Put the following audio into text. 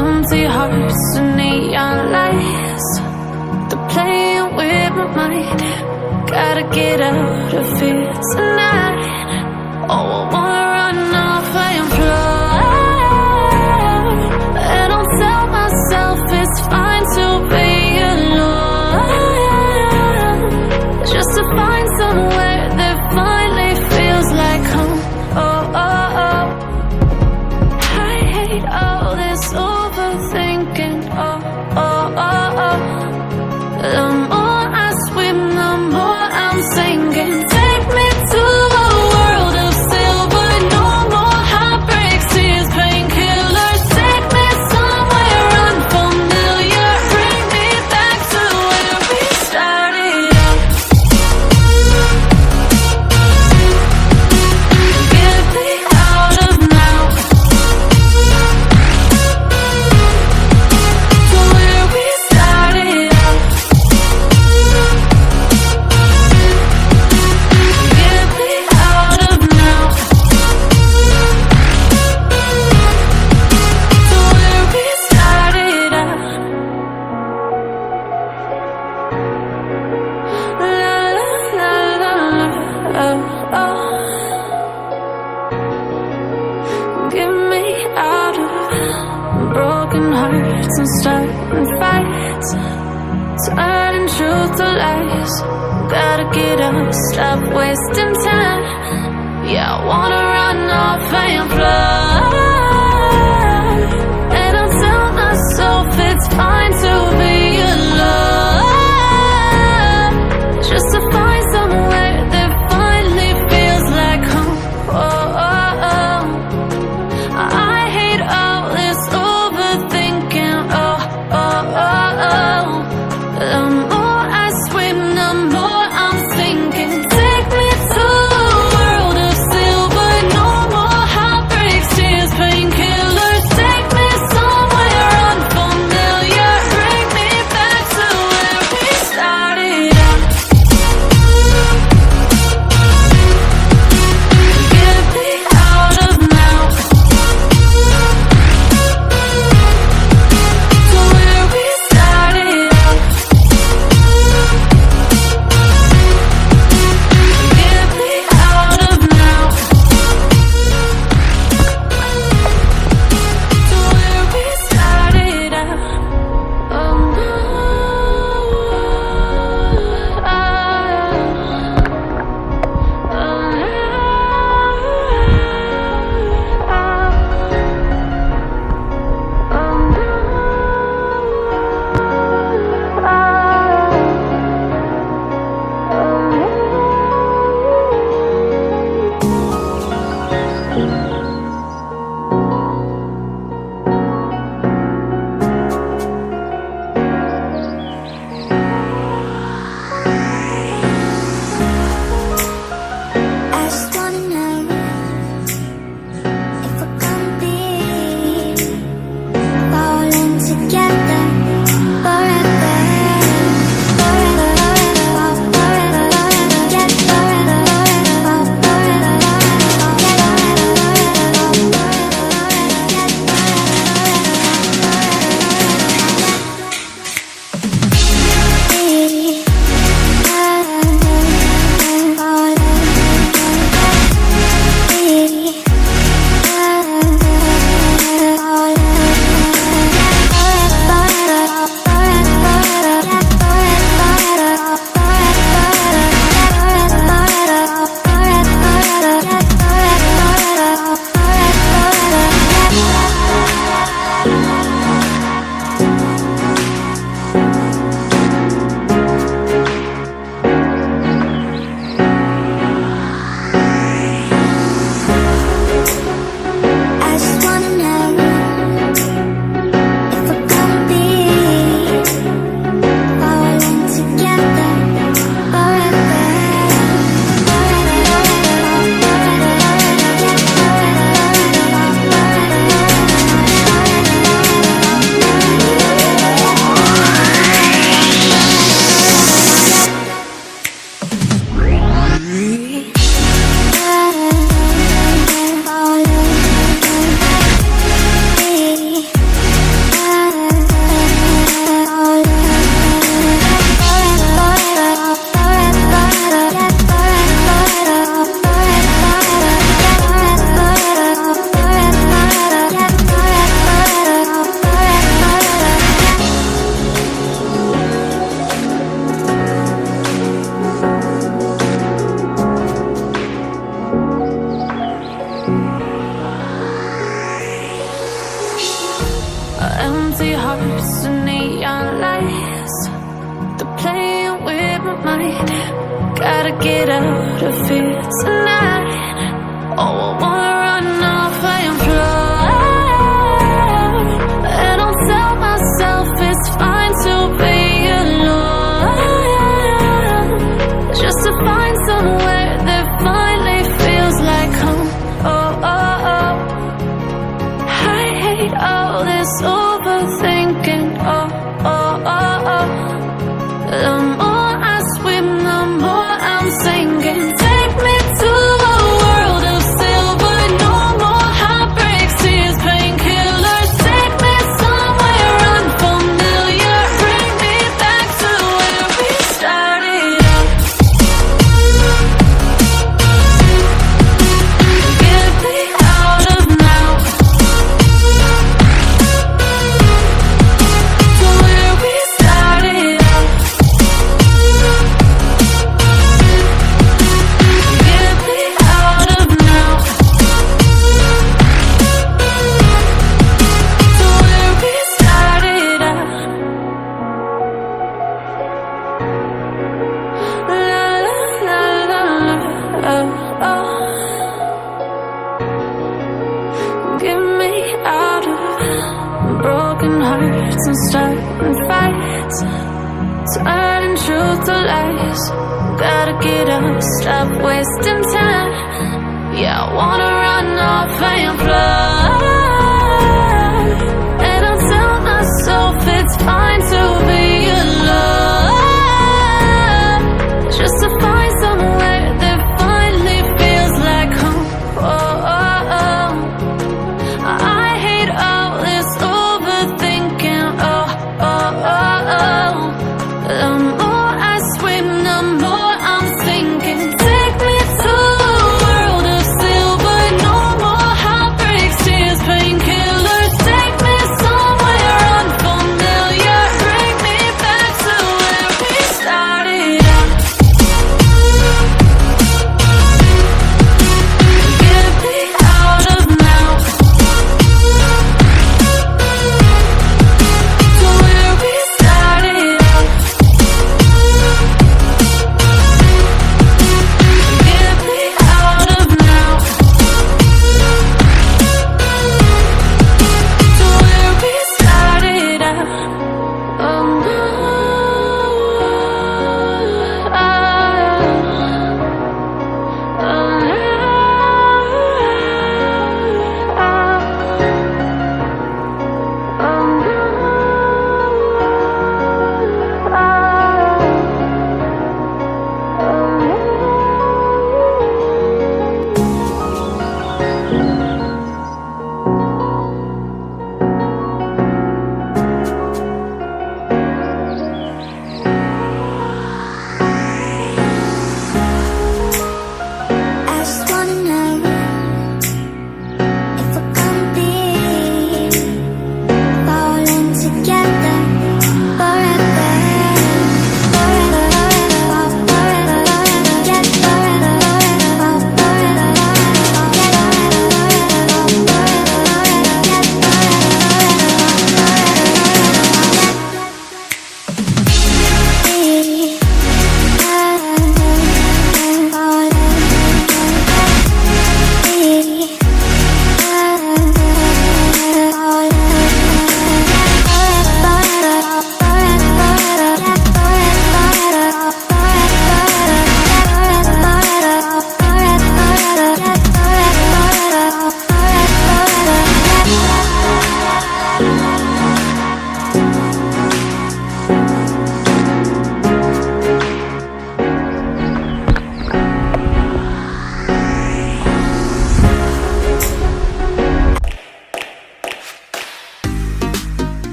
empty hearts and neon lights. They're playing with my mind. Gotta get out of here tonight. Oh, I wanna run off and fly. And I'll tell myself it's fine to be alone, just to find somewhere that finally feels like home. Oh, oh, oh. I hate all this overthinking. Oh, oh, oh, oh. The more I swim, the more I'm sinking. Take me to a world of silver. No more heartbreaks, tears, painkillers. Take me somewhere unfamiliar. Bring me back to where we started out. Get me out of now, to where we started out. Get me out of now, to where we started out. La la la la la, oh, oh. Get me out of broken hearts and starting fights, turning truth to lies. Gotta get up, stop wasting time. Yeah, I wanna run off and fly. And I'll tell myself it's fine to be alone, just to find somewhere that finally feels like home. Oh, oh, oh. I hate all this overthinking. Oh, oh, oh, oh. The more I swim, the more I'm sinking. Take me to a world of silver. No more heartbreaks, tears, my mind. Gotta get out of here tonight. Oh, I wanna run off and fly. And I'll tell myself it's fine to be alone, just to find somewhere that finally feels like home. Oh, oh, oh. I hate all this overthinking. Oh, oh, oh, oh. The more I swim, the more I'm sinking. Take me to a world of silver. No more heartbreaks, tears, painkillers. Take me somewhere unfamiliar. Bring me back to where we started out. Get me out of now, to where we started out. Get me out of now, to where we started out. La la la la la, oh, oh. Get me out of broken hearts and starting fights, turning truth to lies. Gotta get up, stop wasting time. Yeah, I wanna run off and fly.